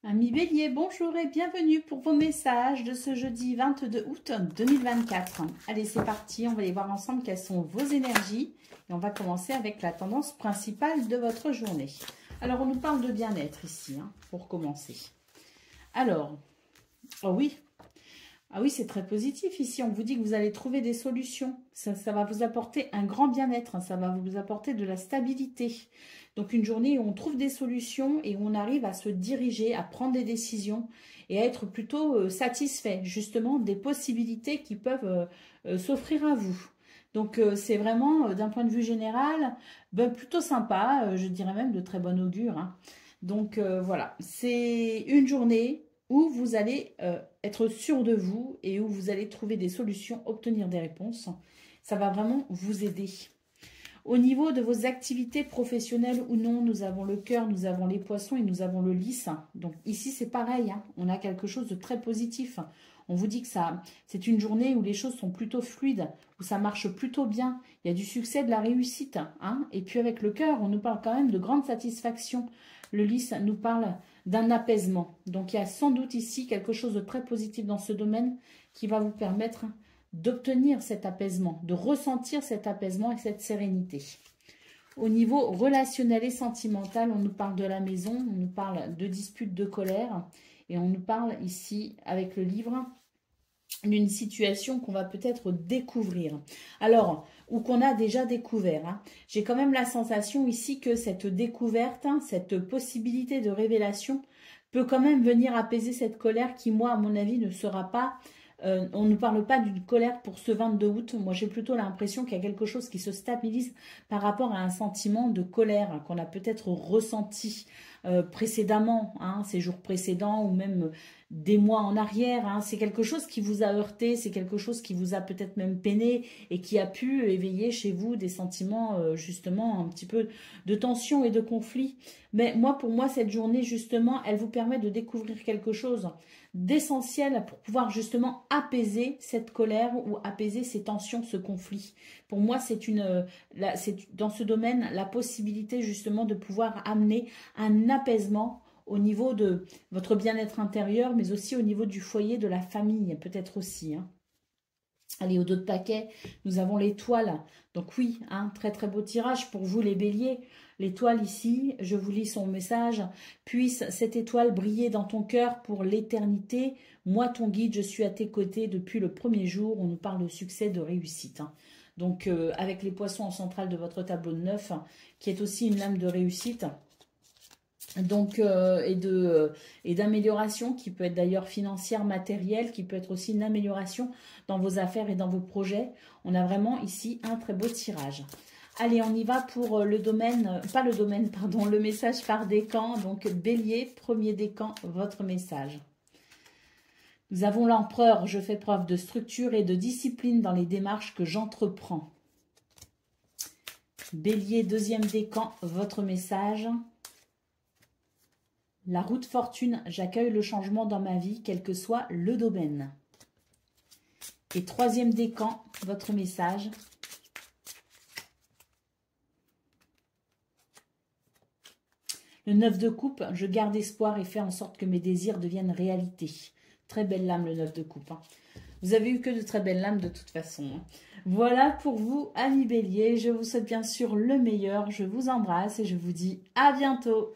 Amis Bélier, bonjour et bienvenue pour vos messages de ce jeudi 22 août 2024. Allez, c'est parti, on va aller voir ensemble quelles sont vos énergies. Et on va commencer avec la tendance principale de votre journée. Alors, on nous parle de bien-être ici, pour commencer. Alors, oh oui, ah oui, c'est très positif ici. On vous dit que vous allez trouver des solutions. Ça va vous apporter un grand bien-être. Ça va vous apporter de la stabilité. Donc, une journée où on trouve des solutions et où on arrive à se diriger, à prendre des décisions et à être plutôt satisfait, justement, des possibilités qui peuvent s'offrir à vous. Donc, c'est vraiment, d'un point de vue général, plutôt sympa. Je dirais même de très bon augure. Donc, voilà. C'est une journée où vous allez être sûr de vous et où vous allez trouver des solutions, obtenir des réponses. Ça va vraiment vous aider. Au niveau de vos activités professionnelles ou non, nous avons le cœur, nous avons les poissons et nous avons le lys. Donc ici, c'est pareil, on a quelque chose de très positif. On vous dit que c'est une journée où les choses sont plutôt fluides, où ça marche plutôt bien. Il y a du succès, de la réussite. Et puis avec le cœur, on nous parle quand même de grande satisfaction. Le lys nous parle d'un apaisement. Donc il y a sans doute ici quelque chose de très positif dans ce domaine qui va vous permettre d'obtenir cet apaisement, de ressentir cet apaisement et cette sérénité. Au niveau relationnel et sentimental, on nous parle de la maison, on nous parle de disputes, de colère, et on nous parle ici, avec le livre, d'une situation qu'on va peut-être découvrir. Alors, ou qu'on a déjà découvert. J'ai quand même la sensation ici que cette découverte, cette possibilité de révélation peut quand même venir apaiser cette colère qui, moi, à mon avis, ne sera pas... on ne parle pas d'une colère pour ce 22 août. Moi, j'ai plutôt l'impression qu'il y a quelque chose qui se stabilise par rapport à un sentiment de colère qu'on a peut-être ressenti précédemment, ces jours précédents ou même des mois en arrière. C'est quelque chose qui vous a heurté, c'est quelque chose qui vous a peut-être même peiné et qui a pu éveiller chez vous des sentiments justement un petit peu de tension et de conflit. Mais moi, pour moi, cette journée, justement, elle vous permet de découvrir quelque chose d'essentiel pour pouvoir justement apaiser cette colère ou apaiser ces tensions, ce conflit. Pour moi, c'est dans ce domaine la possibilité justement de pouvoir amener un apaisement au niveau de votre bien-être intérieur, mais aussi au niveau du foyer, de la famille, peut-être aussi. Allez, au dos de paquet, nous avons l'étoile. Donc oui, très très beau tirage pour vous les béliers. L'étoile ici, je vous lis son message. Puisse cette étoile briller dans ton cœur pour l'éternité. Moi, ton guide, je suis à tes côtés depuis le premier jour. On nous parle de succès, de réussite. Donc avec les poissons en centrale de votre tableau de 9, qui est aussi une lame de réussite. Donc, et d'amélioration qui peut être d'ailleurs financière, matérielle, qui peut être aussi une amélioration dans vos affaires et dans vos projets. On a vraiment ici un très beau tirage. Allez, on y va pour le domaine, le message par décan. Donc, bélier, premier décan, votre message. Nous avons l'empereur, je fais preuve de structure et de discipline dans les démarches que j'entreprends. Bélier, deuxième décan, votre message. La route fortune, j'accueille le changement dans ma vie, quel que soit le domaine. Et troisième décan, votre message. Le 9 de coupe, je garde espoir et fais en sorte que mes désirs deviennent réalité. Très belle lame, le 9 de coupe. Vous avez eu que de très belles lames de toute façon. Voilà pour vous, amis béliers. Je vous souhaite bien sûr le meilleur. Je vous embrasse et je vous dis à bientôt.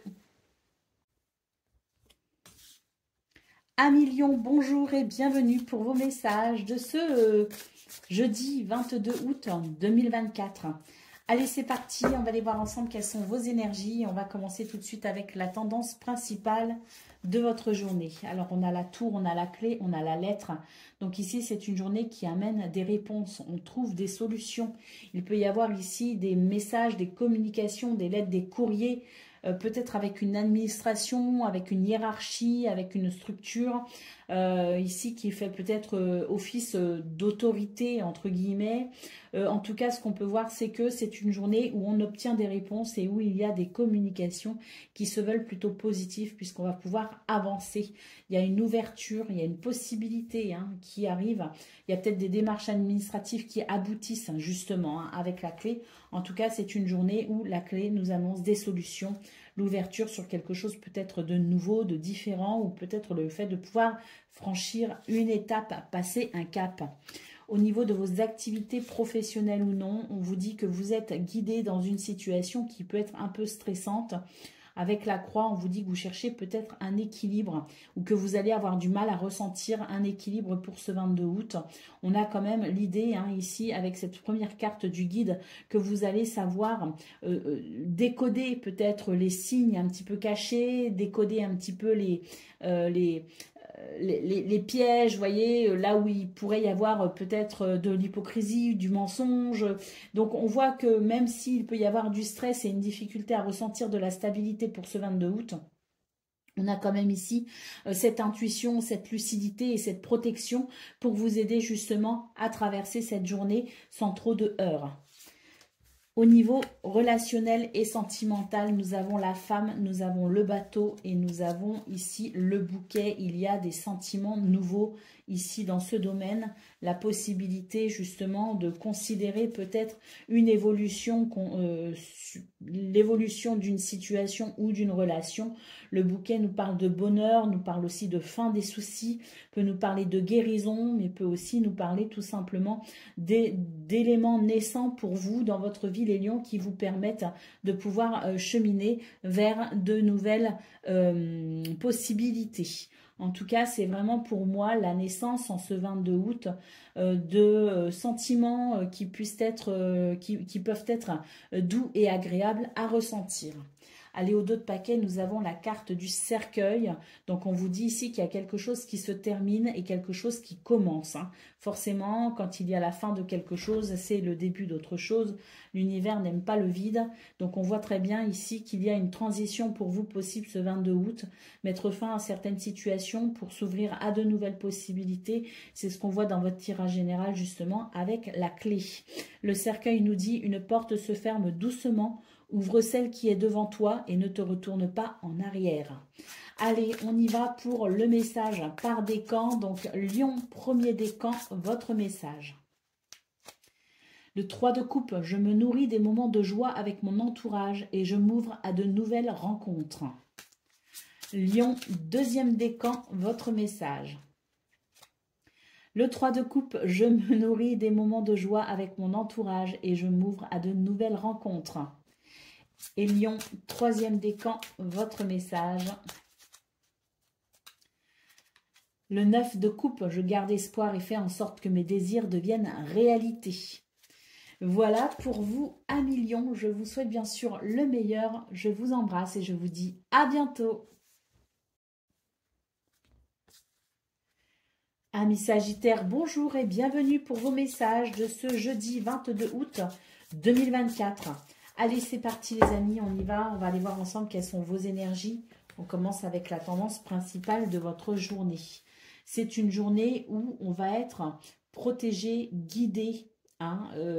Amis Lion, bonjour et bienvenue pour vos messages de ce jeudi 22 août 2024. Allez, c'est parti, on va aller voir ensemble quelles sont vos énergies. On va commencer tout de suite avec la tendance principale de votre journée. Alors, on a la tour, on a la clé, on a la lettre. Donc ici, c'est une journée qui amène des réponses. On trouve des solutions. Il peut y avoir ici des messages, des communications, des lettres, des courriers, peut-être avec une administration, avec une hiérarchie, avec une structure, ici qui fait peut-être office d'autorité, entre guillemets. En tout cas, ce qu'on peut voir, c'est que c'est une journée où on obtient des réponses et où il y a des communications qui se veulent plutôt positives puisqu'on va pouvoir avancer. Il y a une ouverture, il y a une possibilité qui arrive. Il y a peut-être des démarches administratives qui aboutissent justement avec la clé. En tout cas, c'est une journée où la clé nous annonce des solutions. l'ouverture sur quelque chose peut-être de nouveau, de différent, ou peut-être le fait de pouvoir franchir une étape, passer un cap. Au niveau de vos activités professionnelles ou non, on vous dit que vous êtes guidé dans une situation qui peut être un peu stressante. Avec la croix, on vous dit que vous cherchez peut-être un équilibre ou que vous allez avoir du mal à ressentir un équilibre pour ce 22 août. On a quand même l'idée ici, avec cette première carte du guide, que vous allez savoir décoder peut-être les signes un petit peu cachés, décoder un petit peu les pièges, vous voyez, là où il pourrait y avoir peut-être de l'hypocrisie, du mensonge. Donc on voit que même s'il peut y avoir du stress et une difficulté à ressentir de la stabilité pour ce 22 août, on a quand même ici cette intuition, cette lucidité et cette protection pour vous aider justement à traverser cette journée sans trop de heurts. Au niveau relationnel et sentimental, nous avons la femme, nous avons le bateau et nous avons ici le bouquet. Il y a des sentiments nouveaux ici dans ce domaine. La possibilité justement de considérer peut-être une évolution, l'évolution d'une situation ou d'une relation. Le bouquet nous parle de bonheur, nous parle aussi de fin des soucis, peut nous parler de guérison, mais peut aussi nous parler tout simplement d'éléments naissants pour vous dans votre vie, les lions, qui vous permettent de pouvoir cheminer vers de nouvelles possibilités. En tout cas, c'est vraiment pour moi la naissance en ce 22 août de sentiments qui puissent être, qui peuvent être doux et agréables à ressentir. Allez, au dos de paquet, nous avons la carte du cercueil. Donc, on vous dit ici qu'il y a quelque chose qui se termine et quelque chose qui commence. Forcément, quand il y a la fin de quelque chose, c'est le début d'autre chose. L'univers n'aime pas le vide. Donc, on voit très bien ici qu'il y a une transition pour vous possible ce 22 août. Mettre fin à certaines situations pour s'ouvrir à de nouvelles possibilités. C'est ce qu'on voit dans votre tirage général, justement, avec la clé. Le cercueil nous dit « Une porte se ferme doucement ». Ouvre celle qui est devant toi et ne te retourne pas en arrière. Allez, on y va pour le message par décan. Donc, Lion, premier décan, votre message. Le 3 de coupe, je me nourris des moments de joie avec mon entourage et je m'ouvre à de nouvelles rencontres. Lion, deuxième décan, votre message. Le 3 de coupe, je me nourris des moments de joie avec mon entourage et je m'ouvre à de nouvelles rencontres. Et Lion, troisième décan, votre message. Le 9 de coupe, je garde espoir et fais en sorte que mes désirs deviennent réalité. Voilà pour vous, amis Lion. Je vous souhaite bien sûr le meilleur. Je vous embrasse et je vous dis à bientôt. Amis Sagittaires, bonjour et bienvenue pour vos messages de ce jeudi 22 août 2024. Allez, c'est parti les amis, on y va. On va aller voir ensemble quelles sont vos énergies. On commence avec la tendance principale de votre journée. C'est une journée où on va être protégé, guidé.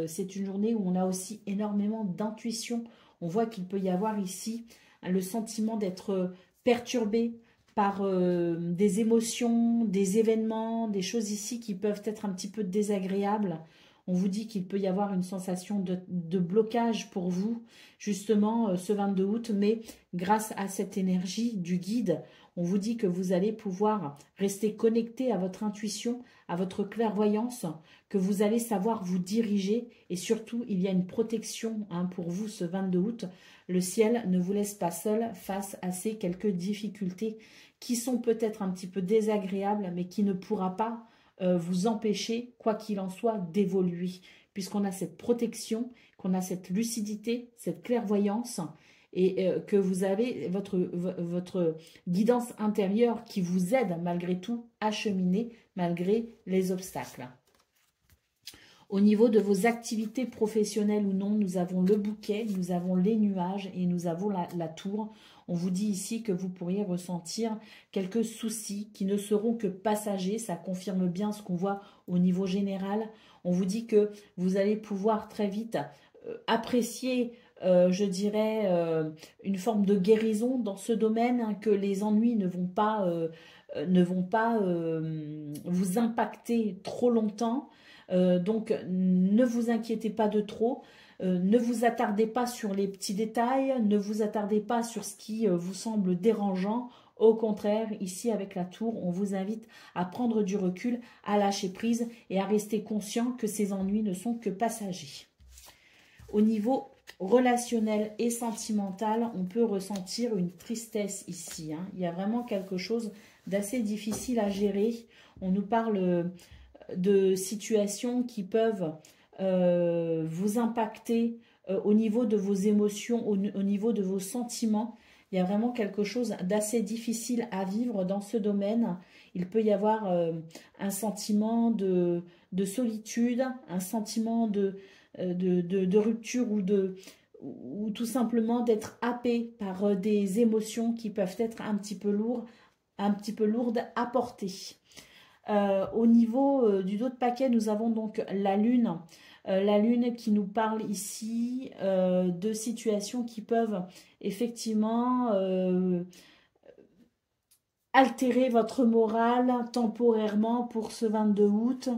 C'est une journée où on a aussi énormément d'intuition. On voit qu'il peut y avoir ici le sentiment d'être perturbé par des émotions, des événements, des choses ici qui peuvent être un petit peu désagréables. On vous dit qu'il peut y avoir une sensation de blocage pour vous, justement, ce 22 août. Mais grâce à cette énergie du guide, on vous dit que vous allez pouvoir rester connecté à votre intuition, à votre clairvoyance, que vous allez savoir vous diriger. Et surtout, il y a une protection pour vous ce 22 août. Le ciel ne vous laisse pas seul face à ces quelques difficultés qui sont peut-être un petit peu désagréables, mais qui ne pourra pas vous empêcher, quoi qu'il en soit, d'évoluer, puisqu'on a cette protection, qu'on a cette lucidité, cette clairvoyance, et que vous avez votre guidance intérieure qui vous aide malgré tout à cheminer malgré les obstacles. Au niveau de vos activités professionnelles ou non, nous avons le bouquet, nous avons les nuages et nous avons la tour. On vous dit ici que vous pourriez ressentir quelques soucis qui ne seront que passagers. Ça confirme bien ce qu'on voit au niveau général. On vous dit que vous allez pouvoir très vite apprécier, je dirais, une forme de guérison dans ce domaine, que les ennuis ne vont pas vous impacter trop longtemps. Donc, ne vous inquiétez pas de trop. Ne vous attardez pas sur les petits détails, ne vous attardez pas sur ce qui vous semble dérangeant. Au contraire, ici avec la tour, on vous invite à prendre du recul, à lâcher prise et à rester conscient que ces ennuis ne sont que passagers. Au niveau relationnel et sentimental, on peut ressentir une tristesse ici. Il y a vraiment quelque chose d'assez difficile à gérer. On nous parle de situations qui peuvent vous impacter au niveau de vos émotions, au niveau de vos sentiments. Il y a vraiment quelque chose d'assez difficile à vivre dans ce domaine. Il peut y avoir un sentiment de solitude, un sentiment de rupture ou tout simplement d'être happé par des émotions qui peuvent être un petit peu lourdes à porter. Au niveau du dos de paquet, nous avons donc la lune. La lune qui nous parle ici de situations qui peuvent effectivement altérer votre morale temporairement pour ce 22 août.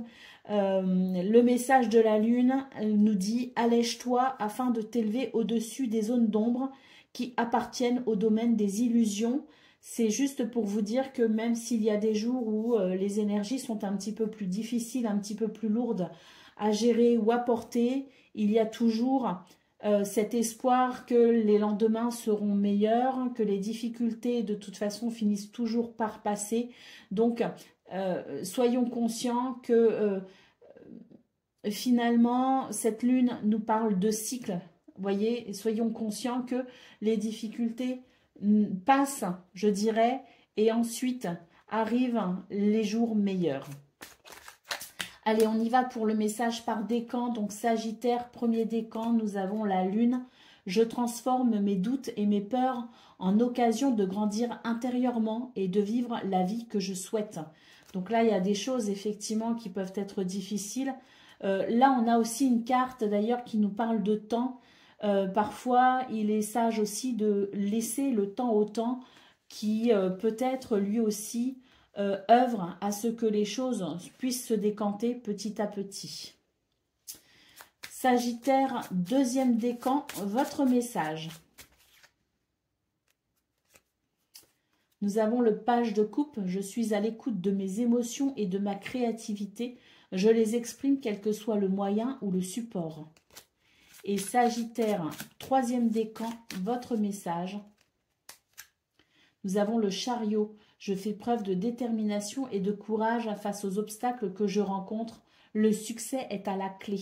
Le message de la lune nous dit « Allège-toi afin de t'élever au-dessus des zones d'ombre qui appartiennent au domaine des illusions ». C'est juste pour vous dire que même s'il y a des jours où les énergies sont un petit peu plus difficiles, un petit peu plus lourdes à gérer ou à porter, il y a toujours cet espoir que les lendemains seront meilleurs, que les difficultés de toute façon finissent toujours par passer. Donc, soyons conscients que finalement, cette lune nous parle de cycle. Vous voyez, et soyons conscients que les difficultés passent, je dirais, et ensuite arrivent les jours meilleurs. Allez, on y va pour le message par décan. Donc, Sagittaire, premier décan, nous avons la lune. Je transforme mes doutes et mes peurs en occasion de grandir intérieurement et de vivre la vie que je souhaite. Donc là, il y a des choses effectivement qui peuvent être difficiles. Là, on a aussi une carte d'ailleurs qui nous parle de temps. Parfois, il est sage aussi de laisser le temps au temps qui peut-être lui aussi œuvre à ce que les choses puissent se décanter petit à petit. Sagittaire, deuxième décan, votre message. Nous avons le page de coupe. Je suis à l'écoute de mes émotions et de ma créativité. Je les exprime quel que soit le moyen ou le support. Et Sagittaire, troisième décan, votre message. Nous avons le chariot. Je fais preuve de détermination et de courage face aux obstacles que je rencontre. Le succès est à la clé.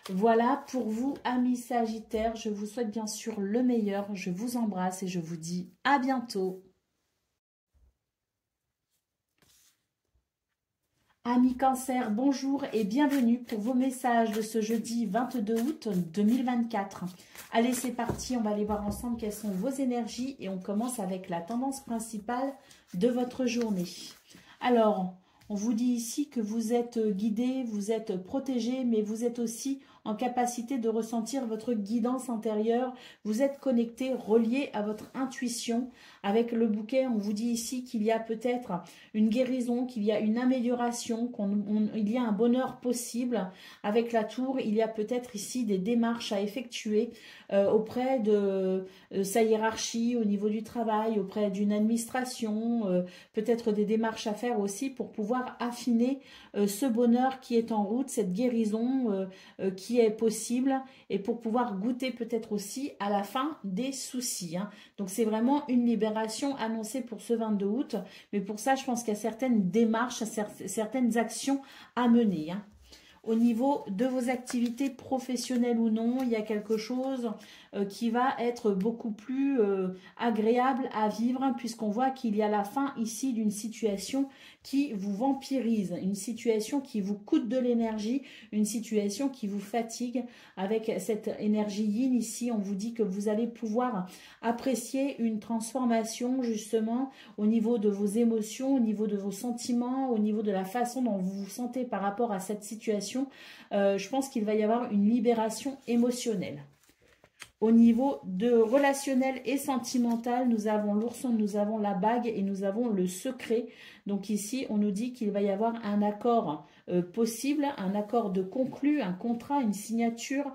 Voilà pour vous, amis Sagittaires. Je vous souhaite bien sûr le meilleur. Je vous embrasse et je vous dis à bientôt. Amis Cancer, bonjour et bienvenue pour vos messages de ce jeudi 22 août 2024. Allez, c'est parti, on va aller voir ensemble quelles sont vos énergies et on commence avec la tendance principale de votre journée. Alors, on vous dit ici que vous êtes guidé, vous êtes protégé, mais vous êtes aussi en capacité de ressentir votre guidance intérieure. Vous êtes connecté, relié à votre intuition. Avec le bouquet, on vous dit ici qu'il y a peut-être une guérison, qu'il y a une amélioration, qu'il y a un bonheur possible. Avec la tour, il y a peut-être ici des démarches à effectuer auprès de sa hiérarchie, au niveau du travail, auprès d'une administration, peut-être des démarches à faire aussi pour pouvoir affiner ce bonheur qui est en route, cette guérison qui est possible et pour pouvoir goûter peut-être aussi à la fin des soucis. Donc c'est vraiment une libération annoncée pour ce 22 août, mais pour ça je pense qu'il y a certaines démarches, certaines actions à mener. Au niveau de vos activités professionnelles ou non, il y a quelque chose qui va être beaucoup plus agréable à vivre puisqu'on voit qu'il y a la fin ici d'une situation qui vous vampirise, une situation qui vous coûte de l'énergie, une situation qui vous fatigue. Avec cette énergie yin ici, on vous dit que vous allez pouvoir apprécier une transformation justement au niveau de vos émotions, au niveau de vos sentiments, au niveau de la façon dont vous vous sentez par rapport à cette situation. Je pense qu'il va y avoir une libération émotionnelle. Au niveau de relationnel et sentimental, nous avons l'ourson, nous avons la bague et nous avons le secret. Donc ici, on nous dit qu'il va y avoir un accord possible, un accord de conclu, un contrat, une signature,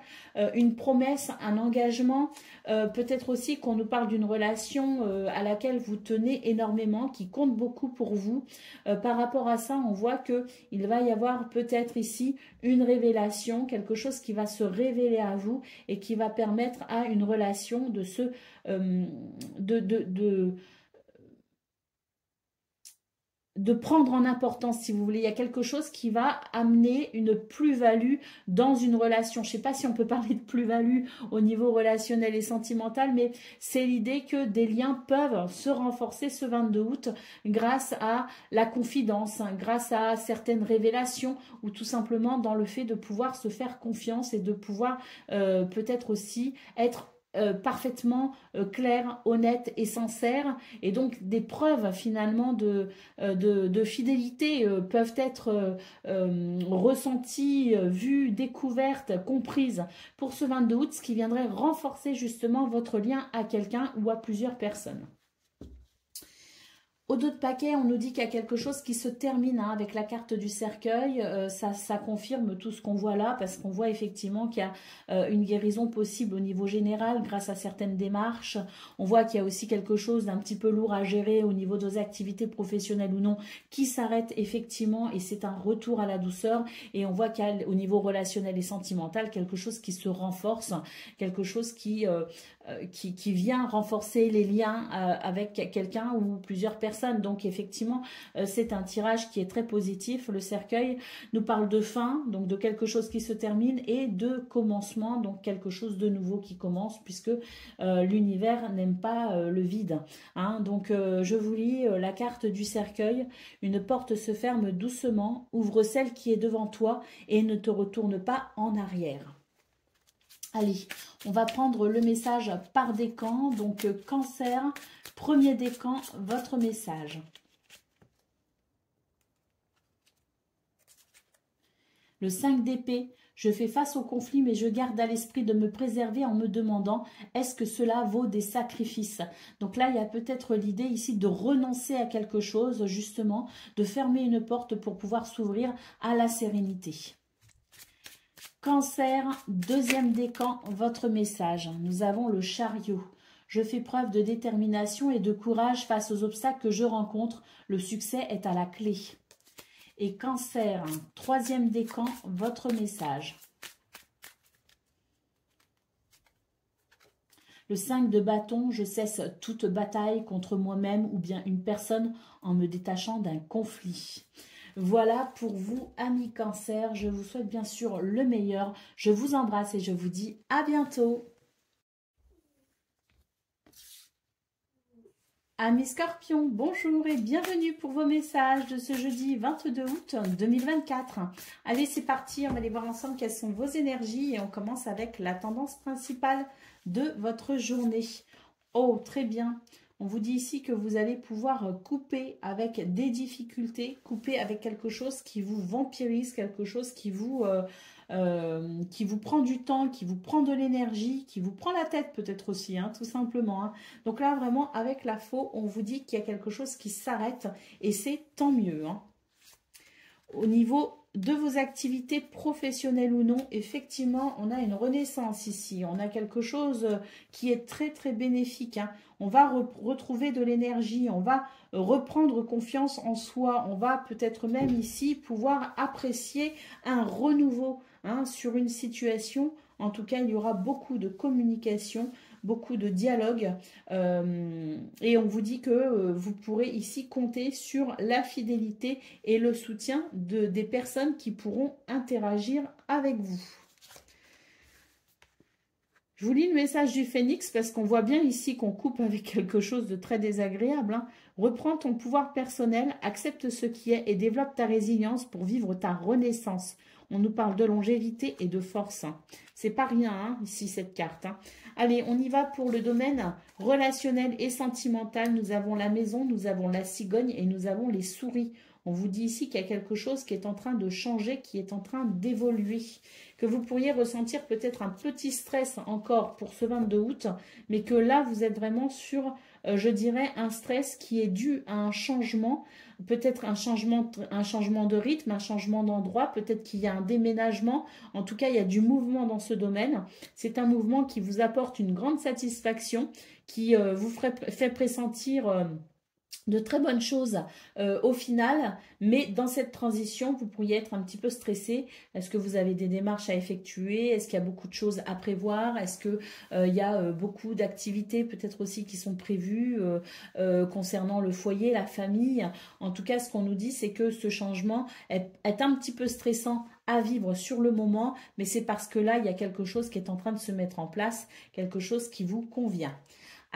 une promesse, un engagement. Peut-être aussi qu'on nous parle d'une relation à laquelle vous tenez énormément, qui compte beaucoup pour vous. Par rapport à ça, on voit qu'il va y avoir peut-être ici une révélation, quelque chose qui va se révéler à vous et qui va permettre à une relation de se de prendre en importance, si vous voulez. Il y a quelque chose qui va amener une plus-value dans une relation. Je ne sais pas si on peut parler de plus-value au niveau relationnel et sentimental, mais c'est l'idée que des liens peuvent se renforcer ce 22 août grâce à la confidence, grâce à certaines révélations ou tout simplement dans le fait de pouvoir se faire confiance et de pouvoir peut-être aussi être parfaitement clair, honnête et sincère, et donc des preuves finalement de fidélité peuvent être ressenties, vues, découvertes, comprises pour ce 22 août, ce qui viendrait renforcer justement votre lien à quelqu'un ou à plusieurs personnes. Au dos de paquet, on nous dit qu'il y a quelque chose qui se termine avec la carte du cercueil. Ça confirme tout ce qu'on voit là, parce qu'on voit effectivement qu'il y a une guérison possible au niveau général grâce à certaines démarches. On voit qu'il y a aussi quelque chose d'un petit peu lourd à gérer au niveau de vos activités professionnelles ou non, qui s'arrête effectivement, et c'est un retour à la douceur. Et on voit qu'il y a au niveau relationnel et sentimental quelque chose qui se renforce, quelque chose qui vient renforcer les liens avec quelqu'un ou plusieurs personnes. Donc effectivement, c'est un tirage qui est très positif. Le cercueil nous parle de fin, donc de quelque chose qui se termine, et de commencement, donc quelque chose de nouveau qui commence, puisque l'univers n'aime pas le vide. Hein. Donc je vous lis la carte du cercueil. Une porte se ferme doucement, ouvre celle qui est devant toi et ne te retourne pas en arrière. Allez, on va prendre le message par décan. Donc, Cancer, premier décan, votre message. Le 5 d'épée, je fais face au conflit, mais je garde à l'esprit de me préserver en me demandant, est-ce que cela vaut des sacrifices? Donc là, il y a peut-être l'idée ici de renoncer à quelque chose, justement, de fermer une porte pour pouvoir s'ouvrir à la sérénité. Cancer, deuxième décan, votre message. Nous avons le chariot. Je fais preuve de détermination et de courage face aux obstacles que je rencontre. Le succès est à la clé. Et Cancer, troisième décan, votre message. Le 5 de bâton, je cesse toute bataille contre moi-même ou bien une personne en me détachant d'un conflit. Voilà pour vous, amis Cancer. Je vous souhaite bien sûr le meilleur. Je vous embrasse et je vous dis à bientôt. Amis Scorpions, bonjour et bienvenue pour vos messages de ce jeudi 22 août 2024. Allez, c'est parti, on va aller voir ensemble quelles sont vos énergies et on commence avec la tendance principale de votre journée. Oh, très bien. On vous dit ici que vous allez pouvoir couper avec des difficultés, couper avec quelque chose qui vous vampirise, quelque chose qui vous prend du temps, qui vous prend de l'énergie, qui vous prend la tête peut-être aussi, hein, tout simplement. Hein. Donc là, vraiment, avec la faux, on vous dit qu'il y a quelque chose qui s'arrête et c'est tant mieux. Hein. Au niveau de vos activités professionnelles ou non, effectivement, on a une renaissance ici. On a quelque chose qui est très, très bénéfique. Hein. On va retrouver de l'énergie, on va reprendre confiance en soi. On va peut-être même ici pouvoir apprécier un renouveau hein, sur une situation. En tout cas, il y aura beaucoup de communication, beaucoup de dialogue. Et on vous dit que vous pourrez ici compter sur la fidélité et le soutien des personnes qui pourront interagir avec vous. Je vous lis le message du Phénix parce qu'on voit bien ici qu'on coupe avec quelque chose de très désagréable. Hein. Reprends ton pouvoir personnel, accepte ce qui est et développe ta résilience pour vivre ta renaissance. On nous parle de longévité et de force. C'est pas rien, hein, ici, cette carte. Hein. Allez, on y va pour le domaine relationnel et sentimental. Nous avons la maison, nous avons la cigogne et nous avons les souris. On vous dit ici qu'il y a quelque chose qui est en train de changer, qui est en train d'évoluer. Que vous pourriez ressentir peut-être un petit stress encore pour ce 22 août, mais que là, vous êtes vraiment sur, je dirais, un stress qui est dû à un changement, peut-être un changement de rythme, un changement d'endroit, peut-être qu'il y a un déménagement. En tout cas, il y a du mouvement dans ce domaine. C'est un mouvement qui vous apporte une grande satisfaction, qui vous fait pressentir de très bonnes choses au final, mais dans cette transition, vous pourriez être un petit peu stressé. Est-ce que vous avez des démarches à effectuer? Est-ce qu'il y a beaucoup de choses à prévoir? Est-ce qu'il y a beaucoup d'activités peut-être aussi qui sont prévues concernant le foyer, la famille? En tout cas, ce qu'on nous dit, c'est que ce changement est un petit peu stressant à vivre sur le moment, mais c'est parce que là, il y a quelque chose qui est en train de se mettre en place, quelque chose qui vous convient.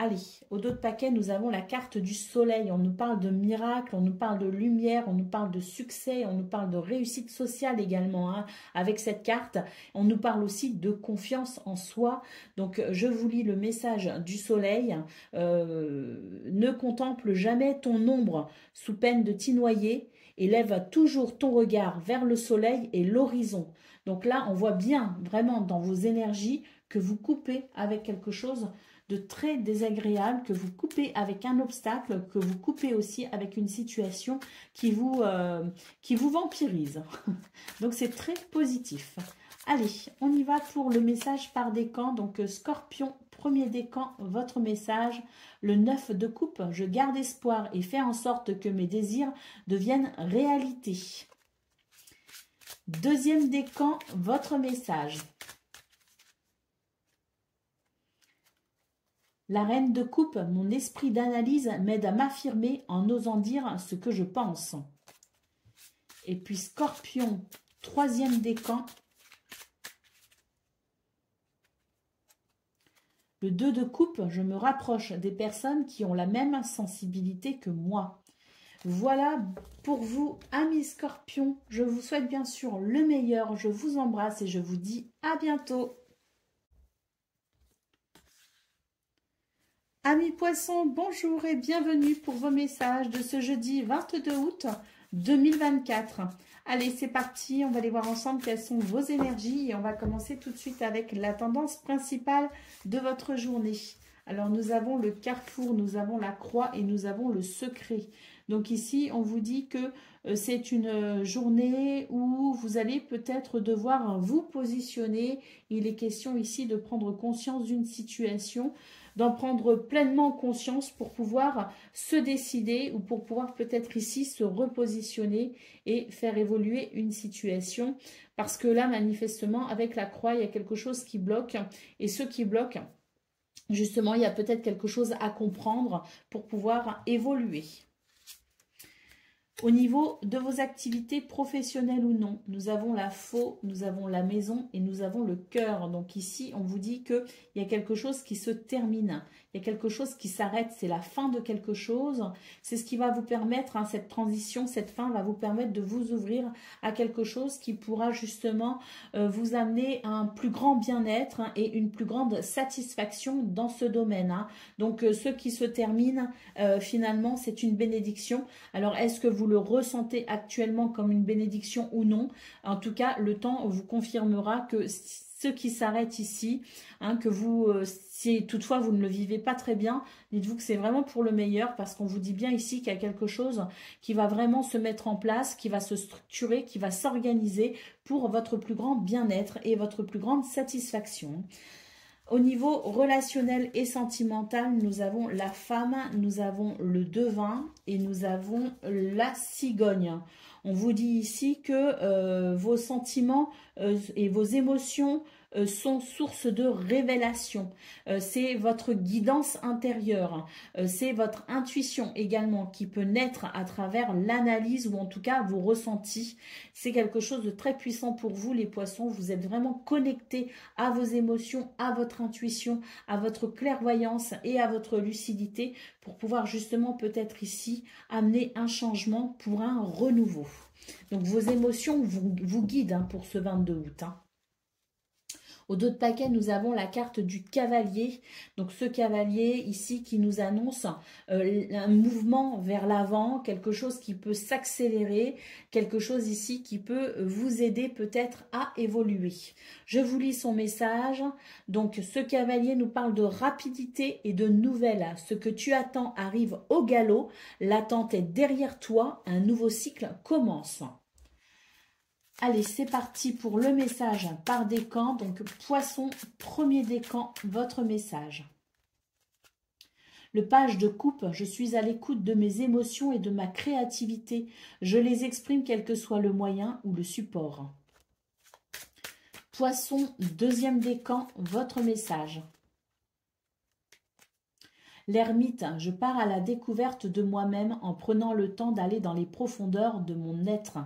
Allez, au dos de paquet, nous avons la carte du soleil. On nous parle de miracle, on nous parle de lumière, on nous parle de succès, on nous parle de réussite sociale également hein, avec cette carte. On nous parle aussi de confiance en soi. Donc, je vous lis le message du soleil. Ne contemple jamais ton ombre sous peine de t'y noyer. Élève toujours ton regard vers le soleil et l'horizon. Donc là, on voit bien vraiment dans vos énergies que vous coupez avec quelque chose de très désagréable, que vous coupez avec un obstacle, que vous coupez aussi avec une situation qui vous vampirise. Donc c'est très positif. Allez, on y va pour le message par décan. Donc Scorpion, premier décan, votre message. Le 9 de coupe, je garde espoir et fais en sorte que mes désirs deviennent réalité. Deuxième décan, votre message. La reine de coupe, mon esprit d'analyse m'aide à m'affirmer en osant dire ce que je pense. Et puis Scorpion, troisième décan. Le 2 de coupe, je me rapproche des personnes qui ont la même sensibilité que moi. Voilà pour vous, amis Scorpions. Je vous souhaite bien sûr le meilleur. Je vous embrasse et je vous dis à bientôt. Amis Poissons, bonjour et bienvenue pour vos messages de ce jeudi 22 août 2024. Allez, c'est parti, on va aller voir ensemble quelles sont vos énergies et on va commencer tout de suite avec la tendance principale de votre journée. Alors, nous avons le carrefour, nous avons la croix et nous avons le secret. Donc ici, on vous dit que c'est une journée où vous allez peut-être devoir vous positionner. Il est question ici de prendre conscience d'une situation, d'en prendre pleinement conscience pour pouvoir se décider ou pour pouvoir peut-être ici se repositionner et faire évoluer une situation. Parce que là, manifestement, avec la croix, il y a quelque chose qui bloque. Et ce qui bloque, justement, il y a peut-être quelque chose à comprendre pour pouvoir évoluer. Au niveau de vos activités professionnelles ou non, nous avons la faux, nous avons la maison et nous avons le cœur. Donc ici, on vous dit qu'il y a quelque chose qui se termine. Il y a quelque chose qui s'arrête, c'est la fin de quelque chose. C'est ce qui va vous permettre, hein, cette transition, cette fin va vous permettre de vous ouvrir à quelque chose qui pourra justement vous amener un plus grand bien-être hein, et une plus grande satisfaction dans ce domaine. Hein. Donc ce qui se termine, finalement, c'est une bénédiction. Alors est-ce que vous le ressentez actuellement comme une bénédiction ou non? En tout cas, le temps vous confirmera que ce qui s'arrête ici, hein, que vous, si toutefois vous ne le vivez pas très bien, dites-vous que c'est vraiment pour le meilleur parce qu'on vous dit bien ici qu'il y a quelque chose qui va vraiment se mettre en place, qui va se structurer, qui va s'organiser pour votre plus grand bien-être et votre plus grande satisfaction. Au niveau relationnel et sentimental, nous avons la femme, nous avons le devin et nous avons la cigogne. On vous dit ici que vos sentiments et vos émotions sont source de révélation. C'est votre guidance intérieure. C'est votre intuition également qui peut naître à travers l'analyse ou en tout cas vos ressentis. C'est quelque chose de très puissant pour vous, les poissons. Vous êtes vraiment connectés à vos émotions, à votre intuition, à votre clairvoyance et à votre lucidité pour pouvoir justement peut-être ici amener un changement pour un renouveau. Donc vos émotions vous guident hein, pour ce 22 août. Hein. Au dos de paquet, nous avons la carte du cavalier. Donc ce cavalier ici qui nous annonce un mouvement vers l'avant, quelque chose qui peut s'accélérer, quelque chose ici qui peut vous aider peut-être à évoluer. Je vous lis son message. Donc ce cavalier nous parle de rapidité et de nouvelles. Ce que tu attends arrive au galop. L'attente est derrière toi. Un nouveau cycle commence. Allez, c'est parti pour le message par décan. Donc, poisson, premier décan, votre message. Le page de coupe, je suis à l'écoute de mes émotions et de ma créativité. Je les exprime quel que soit le moyen ou le support. Poisson, deuxième décan, votre message. L'ermite, je pars à la découverte de moi-même en prenant le temps d'aller dans les profondeurs de mon être.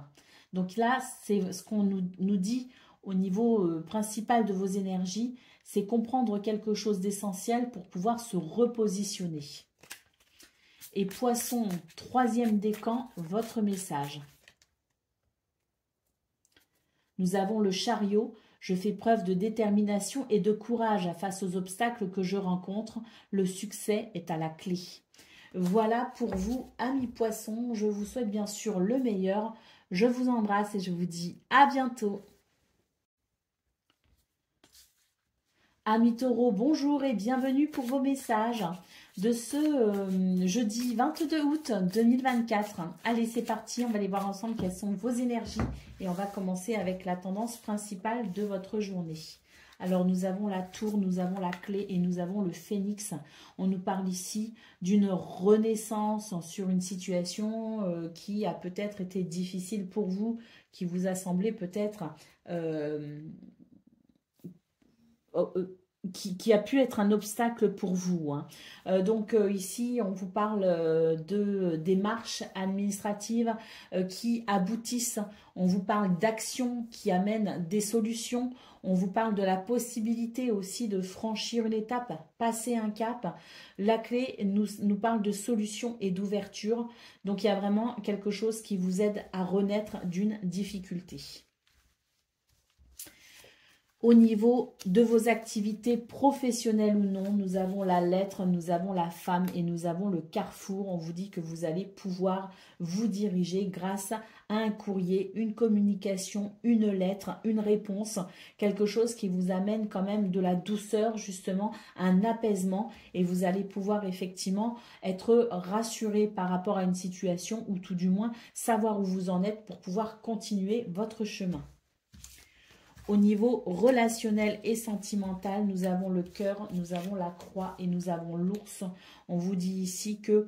Donc là, c'est ce qu'on nous dit au niveau principal de vos énergies, c'est comprendre quelque chose d'essentiel pour pouvoir se repositionner. Et poisson, troisième décan, votre message. Nous avons le chariot. Je fais preuve de détermination et de courage face aux obstacles que je rencontre. Le succès est à la clé. Voilà pour vous, amis poissons. Je vous souhaite bien sûr le meilleur. Je vous embrasse et je vous dis à bientôt. Amis taureaux, bonjour et bienvenue pour vos messages de ce jeudi 22 août 2024. Allez, c'est parti, on va aller voir ensemble quelles sont vos énergies et on va commencer avec la tendance principale de votre journée. Alors, nous avons la tour, nous avons la clé et nous avons le phénix. On nous parle ici d'une renaissance sur une situation qui a peut-être été difficile pour vous, qui vous a semblé peut-être... qui a pu être un obstacle pour vous. Hein. Donc ici, on vous parle de démarches administratives qui aboutissent. On vous parle d'actions qui amènent des solutions. On vous parle de la possibilité aussi de franchir une étape, passer un cap. La clé nous parle de solutions et d'ouverture. Donc il y a vraiment quelque chose qui vous aide à renaître d'une difficulté. Au niveau de vos activités professionnelles ou non, nous avons la lettre, nous avons la femme et nous avons le carrefour. On vous dit que vous allez pouvoir vous diriger grâce à un courrier, une communication, une lettre, une réponse, quelque chose qui vous amène quand même de la douceur, justement, un apaisement et vous allez pouvoir effectivement être rassuré par rapport à une situation ou tout du moins savoir où vous en êtes pour pouvoir continuer votre chemin. Au niveau relationnel et sentimental, nous avons le cœur, nous avons la croix et nous avons l'ours. On vous dit ici que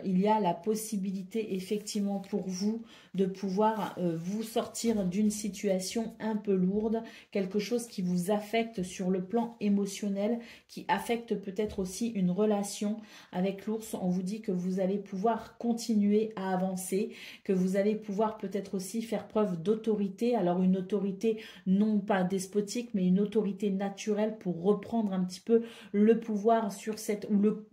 il y a la possibilité effectivement pour vous de pouvoir vous sortir d'une situation un peu lourde, quelque chose qui vous affecte sur le plan émotionnel, qui affecte peut-être aussi une relation avec l'ours. On vous dit que vous allez pouvoir continuer à avancer, que vous allez pouvoir peut-être aussi faire preuve d'autorité. Alors une autorité non pas despotique, mais une autorité naturelle pour reprendre un petit peu le pouvoir sur cette... ou le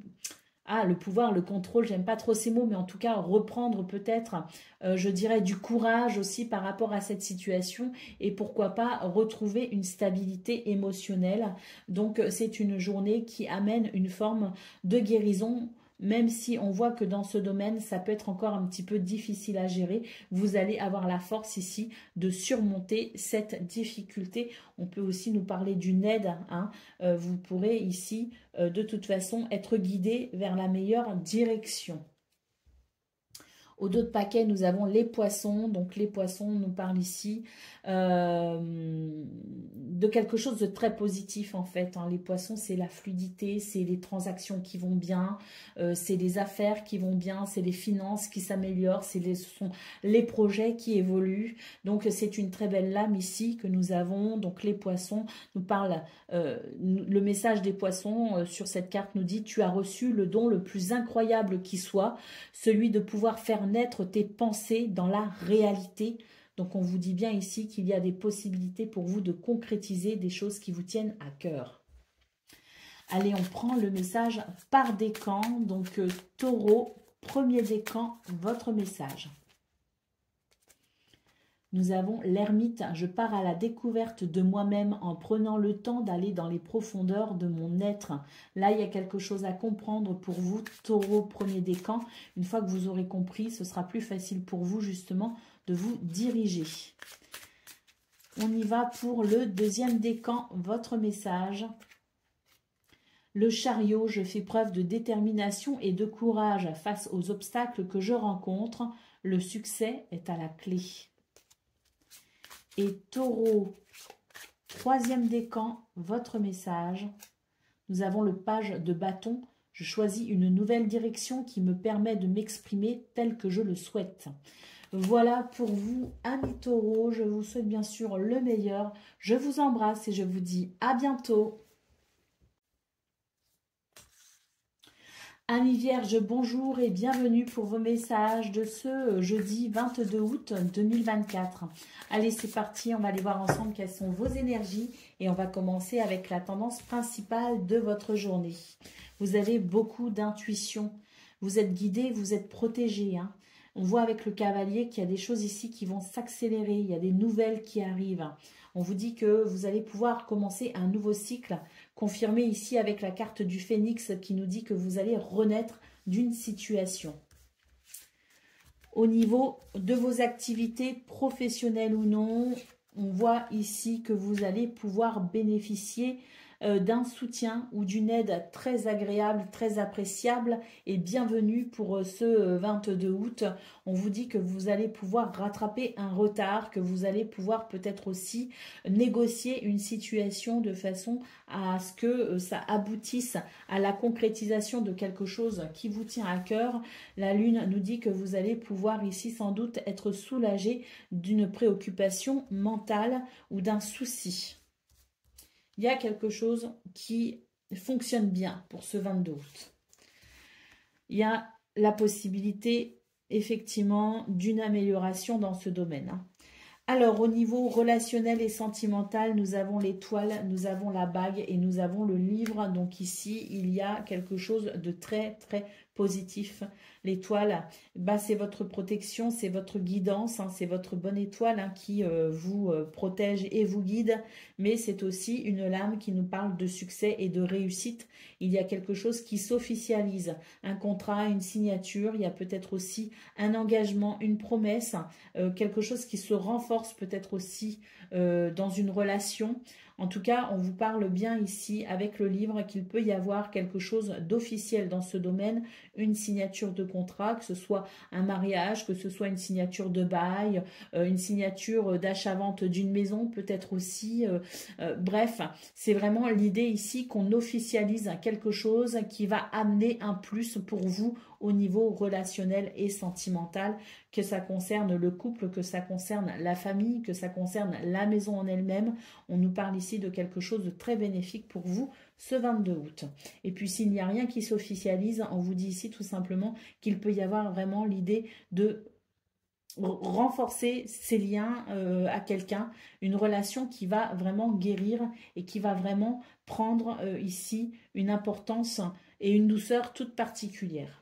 pouvoir, le contrôle, j'aime pas trop ces mots, mais en tout cas reprendre peut-être, je dirais, du courage aussi par rapport à cette situation et pourquoi pas retrouver une stabilité émotionnelle. Donc c'est une journée qui amène une forme de guérison. Même si on voit que dans ce domaine, ça peut être encore un petit peu difficile à gérer, vous allez avoir la force ici de surmonter cette difficulté. On peut aussi nous parler d'une aide. Hein. Vous pourrez ici, de toute façon, être guidé vers la meilleure direction. Au dos de paquet, nous avons les poissons. Donc, les poissons nous parlent ici de quelque chose de très positif, en fait. Hein. Les poissons, c'est la fluidité, c'est les transactions qui vont bien, c'est les affaires qui vont bien, c'est les finances qui s'améliorent, ce sont les projets qui évoluent. Donc, c'est une très belle lame ici que nous avons. Donc, les poissons nous parlent, le message des poissons sur cette carte nous dit « Tu as reçu le don le plus incroyable qui soit, celui de pouvoir faire naître tes pensées dans la réalité. » Donc, on vous dit bien ici qu'il y a des possibilités pour vous de concrétiser des choses qui vous tiennent à cœur. Allez, on prend le message par décan. Donc, Taureau, premier décan, votre message. Nous avons l'ermite. Je pars à la découverte de moi-même en prenant le temps d'aller dans les profondeurs de mon être. Là, il y a quelque chose à comprendre pour vous, Taureau, premier décan. Une fois que vous aurez compris, ce sera plus facile pour vous, justement, de vous diriger. On y va pour le deuxième décan, votre message. Le chariot, je fais preuve de détermination et de courage face aux obstacles que je rencontre. Le succès est à la clé. Et Taureau, troisième décan, votre message. Nous avons le page de bâton. Je choisis une nouvelle direction qui me permet de m'exprimer tel que je le souhaite. Voilà pour vous, amis Taureau. Je vous souhaite bien sûr le meilleur. Je vous embrasse et je vous dis à bientôt. Amis Vierges, bonjour et bienvenue pour vos messages de ce jeudi 22 août 2024. Allez, c'est parti, on va aller voir ensemble quelles sont vos énergies et on va commencer avec la tendance principale de votre journée. Vous avez beaucoup d'intuition, vous êtes guidé, vous êtes protégé. Hein. On voit avec le cavalier qu'il y a des choses ici qui vont s'accélérer, il y a des nouvelles qui arrivent. On vous dit que vous allez pouvoir commencer un nouveau cycle, confirmé ici avec la carte du phénix qui nous dit que vous allez renaître d'une situation. Au niveau de vos activités professionnelles ou non, on voit ici que vous allez pouvoir bénéficier d'un soutien ou d'une aide très agréable, très appréciable et bienvenue pour ce 22 août. On vous dit que vous allez pouvoir rattraper un retard, que vous allez pouvoir peut-être aussi négocier une situation de façon à ce que ça aboutisse à la concrétisation de quelque chose qui vous tient à cœur. La lune nous dit que vous allez pouvoir ici sans doute être soulagé d'une préoccupation mentale ou d'un souci. Il y a quelque chose qui fonctionne bien pour ce 22 août. Il y a la possibilité, effectivement, d'une amélioration dans ce domaine. Alors, au niveau relationnel et sentimental, nous avons l'étoile, nous avons la bague et nous avons le livre. Donc ici, il y a quelque chose de très, très positif. L'étoile, bah, c'est votre protection, c'est votre guidance, hein, c'est votre bonne étoile hein, qui vous protège et vous guide. Mais c'est aussi une lame qui nous parle de succès et de réussite. Il y a quelque chose qui s'officialise, un contrat, une signature. Il y a peut-être aussi un engagement, une promesse, quelque chose qui se renforce peut-être aussi dans une relation. En tout cas, on vous parle bien ici avec le livre qu'il peut y avoir quelque chose d'officiel dans ce domaine, une signature de contrat, que ce soit un mariage, que ce soit une signature de bail, une signature d'achat-vente d'une maison, peut-être aussi. Bref, c'est vraiment l'idée ici qu'on officialise quelque chose qui va amener un plus pour vous au niveau relationnel et sentimental, que ça concerne le couple, que ça concerne la famille, que ça concerne la maison en elle-même. On nous parle ici de quelque chose de très bénéfique pour vous ce 22 août. Et puis s'il n'y a rien qui s'officialise, on vous dit ici tout simplement qu'il peut y avoir vraiment l'idée de renforcer ses liens à quelqu'un, une relation qui va vraiment guérir et qui va vraiment prendre ici une importance et une douceur toute particulière.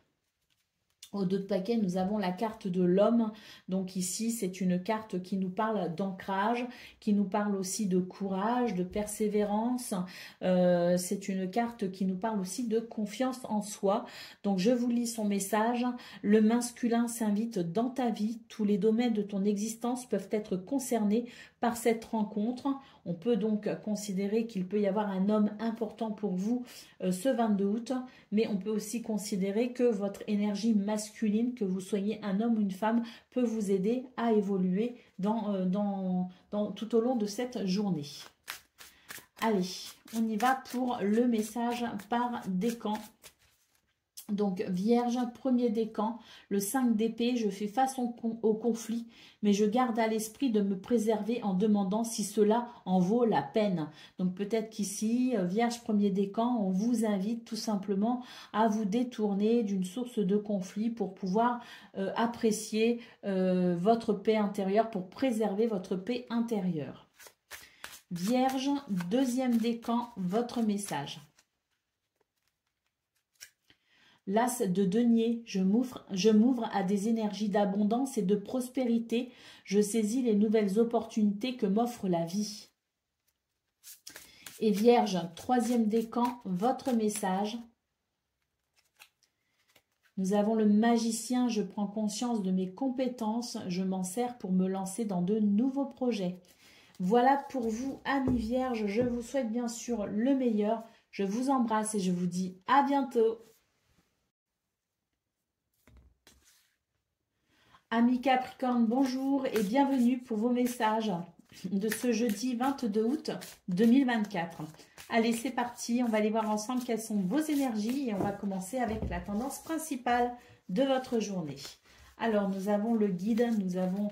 Au dos de paquet, nous avons la carte de l'homme. Donc ici, c'est une carte qui nous parle d'ancrage, qui nous parle aussi de courage, de persévérance. C'est une carte qui nous parle aussi de confiance en soi. Donc je vous lis son message. Le masculin s'invite dans ta vie. Tous les domaines de ton existence peuvent être concernés par cette rencontre. On peut donc considérer qu'il peut y avoir un homme important pour vous ce 22 août, mais on peut aussi considérer que votre énergie masculine, que vous soyez un homme ou une femme, peut vous aider à évoluer tout au long de cette journée. Allez, on y va pour le message par décan. Donc, Vierge, premier décan, le 5 d'épée, je fais face au conflit, mais je garde à l'esprit de me préserver en demandant si cela en vaut la peine. Donc, peut-être qu'ici, Vierge, premier décan, on vous invite tout simplement à vous détourner d'une source de conflit pour pouvoir apprécier votre paix intérieure, pour préserver votre paix intérieure. Vierge, deuxième décan, votre message. L'as de denier, je m'ouvre à des énergies d'abondance et de prospérité. Je saisis les nouvelles opportunités que m'offre la vie. Et Vierge, troisième décan, votre message. Nous avons le magicien, je prends conscience de mes compétences, je m'en sers pour me lancer dans de nouveaux projets. Voilà pour vous, amis Vierges, je vous souhaite bien sûr le meilleur. Je vous embrasse et je vous dis à bientôt. Amis Capricorne, bonjour et bienvenue pour vos messages de ce jeudi 22 août 2024. Allez, c'est parti, on va aller voir ensemble quelles sont vos énergies et on va commencer avec la tendance principale de votre journée. Alors, nous avons le guide, nous avons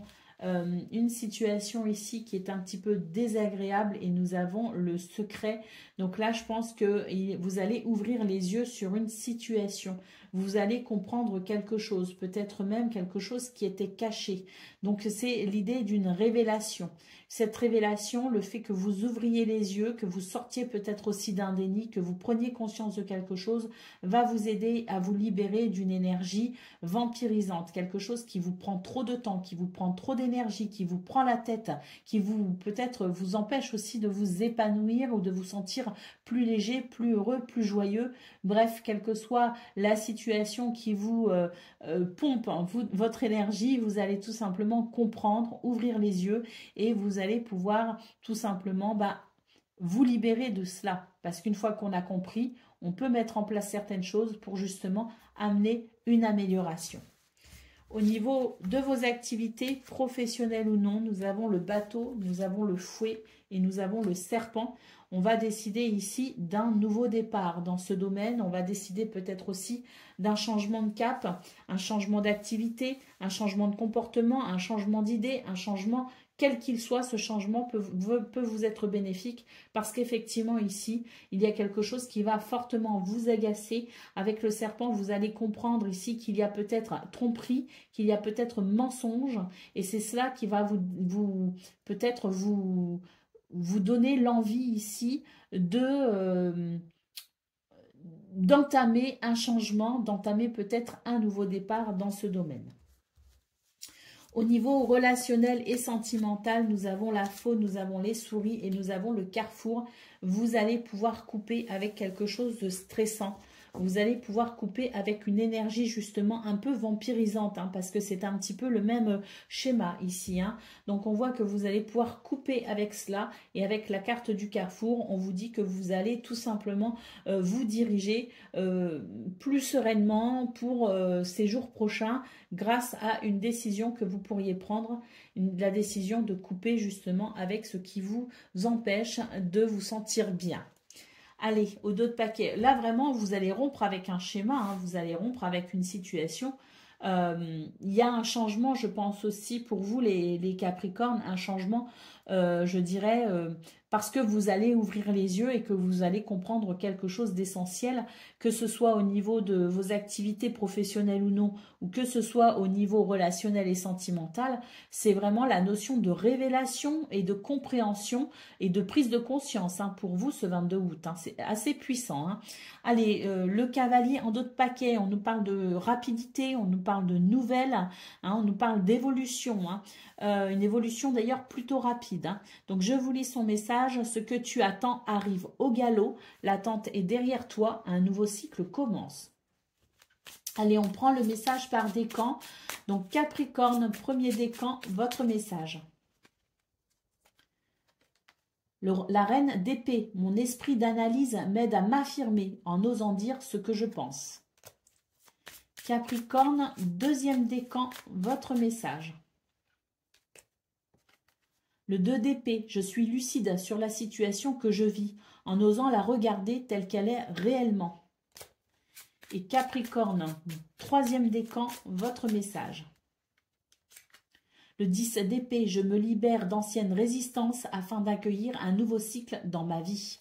une situation ici qui est un petit peu désagréable et nous avons le secret. Donc là, je pense que vous allez ouvrir les yeux sur une situation. Vous allez comprendre quelque chose, peut-être même quelque chose qui était caché. Donc c'est l'idée d'une révélation. Cette révélation, le fait que vous ouvriez les yeux, que vous sortiez peut-être aussi d'un déni, que vous preniez conscience de quelque chose, va vous aider à vous libérer d'une énergie vampirisante, quelque chose qui vous prend trop de temps, qui vous prend trop d'énergie, qui vous prend la tête, qui vous peut-être vous empêche aussi de vous épanouir ou de vous sentir plus léger, plus heureux, plus joyeux. Bref, quelle que soit la situation qui vous pompe votre énergie, vous allez tout simplement comprendre, ouvrir les yeux et vous allez pouvoir tout simplement vous libérer de cela. Parce qu'une fois qu'on a compris, on peut mettre en place certaines choses pour justement amener une amélioration. Au niveau de vos activités, professionnelles ou non, nous avons le bateau, nous avons le fouet et nous avons le serpent. On va décider ici d'un nouveau départ dans ce domaine. On va décider peut-être aussi d'un changement de cap, un changement d'activité, un changement de comportement, un changement d'idée, un changement, quel qu'il soit, ce changement peut vous être bénéfique parce qu'effectivement ici, il y a quelque chose qui va fortement vous agacer. Avec le serpent, vous allez comprendre ici qu'il y a peut-être tromperie, qu'il y a peut-être mensonge et c'est cela qui va peut-être vous donner l'envie ici d'entamer un changement, d'entamer peut-être un nouveau départ dans ce domaine. Au niveau relationnel et sentimental, nous avons la faune, nous avons les souris et nous avons le carrefour. Vous allez pouvoir couper avec quelque chose de stressant. Vous allez pouvoir couper avec une énergie justement un peu vampirisante, parce que c'est un petit peu le même schéma ici. Donc on voit que vous allez pouvoir couper avec cela et avec la carte du carrefour, on vous dit que vous allez tout simplement vous diriger plus sereinement pour ces jours prochains grâce à une décision que vous pourriez prendre, la décision de couper justement avec ce qui vous empêche de vous sentir bien. Allez, au dos de paquet. Là, vraiment, vous allez rompre avec un schéma, vous allez rompre avec une situation. Il y a un changement, je pense aussi, pour vous, les Capricornes, un changement, je dirais, parce que vous allez ouvrir les yeux et que vous allez comprendre quelque chose d'essentiel, que ce soit au niveau de vos activités professionnelles ou non, ou que ce soit au niveau relationnel et sentimental, c'est vraiment la notion de révélation et de compréhension et de prise de conscience pour vous ce 22 août. C'est assez puissant. Allez, le cavalier en dos de paquet, on nous parle de rapidité, on nous parle de nouvelles, on nous parle d'évolution, une évolution d'ailleurs plutôt rapide. Donc je vous lis son message, ce que tu attends arrive au galop, l'attente est derrière toi, un nouveau cycle commence. Allez, on prend le message par décan. Donc Capricorne, premier décan, votre message. La reine d'épée, mon esprit d'analyse m'aide à m'affirmer en osant dire ce que je pense. Capricorne, deuxième décan, votre message. Le 2 d'épée, je suis lucide sur la situation que je vis en osant la regarder telle qu'elle est réellement. Et Capricorne, troisième décan, votre message. Le 10 d'épée, je me libère d'anciennes résistances afin d'accueillir un nouveau cycle dans ma vie.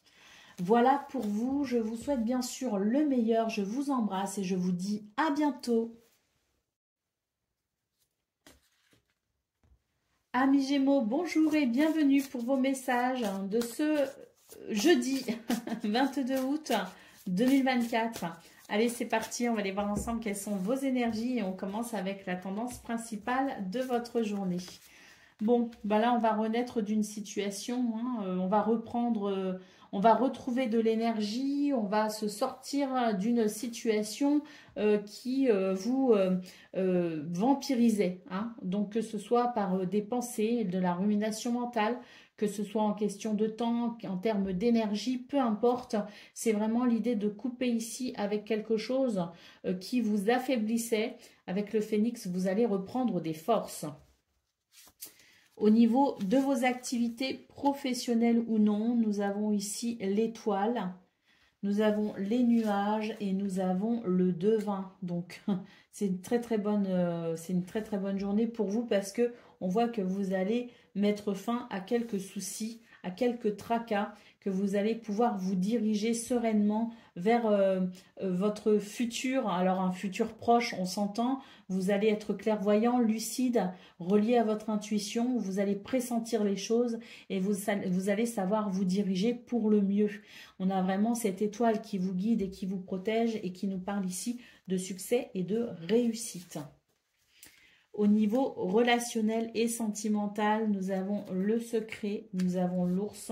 Voilà pour vous, je vous souhaite bien sûr le meilleur, je vous embrasse et je vous dis à bientôt. Amis Gémeaux, bonjour et bienvenue pour vos messages de ce jeudi 22 août 2024. Allez, c'est parti, on va aller voir ensemble quelles sont vos énergies et on commence avec la tendance principale de votre journée. Bon, bah là, on va renaître d'une situation, on va reprendre, on va retrouver de l'énergie, on va se sortir d'une situation qui vous vampirisait. Donc, que ce soit par des pensées, de la rumination mentale, que ce soit en question de temps, en termes d'énergie, peu importe. C'est vraiment l'idée de couper ici avec quelque chose qui vous affaiblissait. Avec le phénix, vous allez reprendre des forces. Au niveau de vos activités professionnelles ou non, nous avons ici l'étoile, nous avons les nuages et nous avons le devin. Donc, c'est une très très bonne journée pour vous parce que on voit que vous allez mettre fin à quelques soucis, à quelques tracas, que vous allez pouvoir vous diriger sereinement vers votre futur. Alors un futur proche, on s'entend, vous allez être clairvoyant, lucide, relié à votre intuition, vous allez pressentir les choses et vous allez savoir vous diriger pour le mieux. On a vraiment cette étoile qui vous guide et qui vous protège et qui nous parle ici de succès et de réussite. Au niveau relationnel et sentimental, nous avons le secret, nous avons l'ours